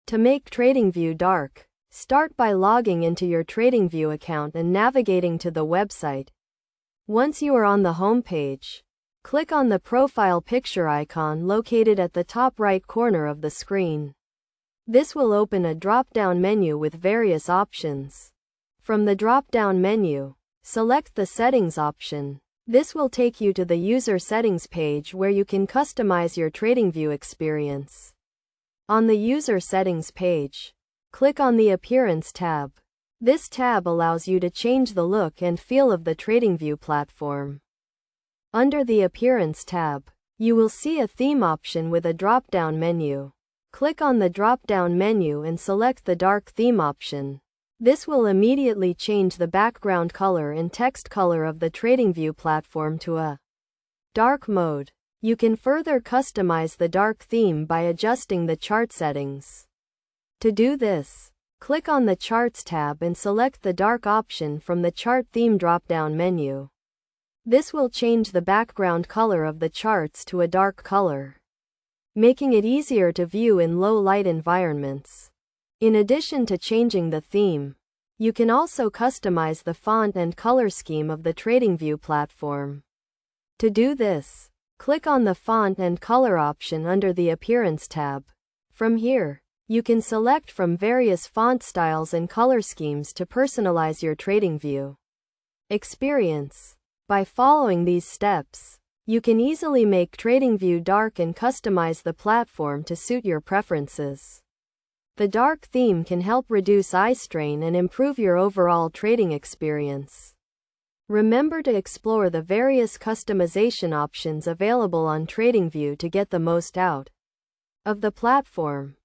To make Tradingview dark, start by logging into your Tradingview account and navigating to the website. Once you are on the home page, click on the profile picture icon located at the top right corner of the screen. This will open a drop-down menu with various options. From the drop-down menu, select the Settings option. This will take you to the User Settings page where you can customize your Tradingview experience. On the User Settings page, click on the Appearance tab. This tab allows you to change the look and feel of the Tradingview platform. Under the Appearance tab, you will see a theme option with a drop-down menu. Click on the drop-down menu and select the Dark Theme option. This will immediately change the background color and text color of the Tradingview platform to a dark mode. You can further customize the dark theme by adjusting the chart settings. To do this, click on the Charts tab and select the dark option from the Chart Theme drop-down menu. This will change the background color of the charts to a dark color, making it easier to view in low-light environments. In addition to changing the theme, you can also customize the font and color scheme of the Tradingview platform. To do this, click on the Font and Color option under the Appearance tab. From here, you can select from various font styles and color schemes to personalize your Tradingview experience. By following these steps, you can easily make Tradingview dark and customize the platform to suit your preferences. The dark theme can help reduce eye strain and improve your overall trading experience. Remember to explore the various customization options available on Tradingview to get the most out of the platform.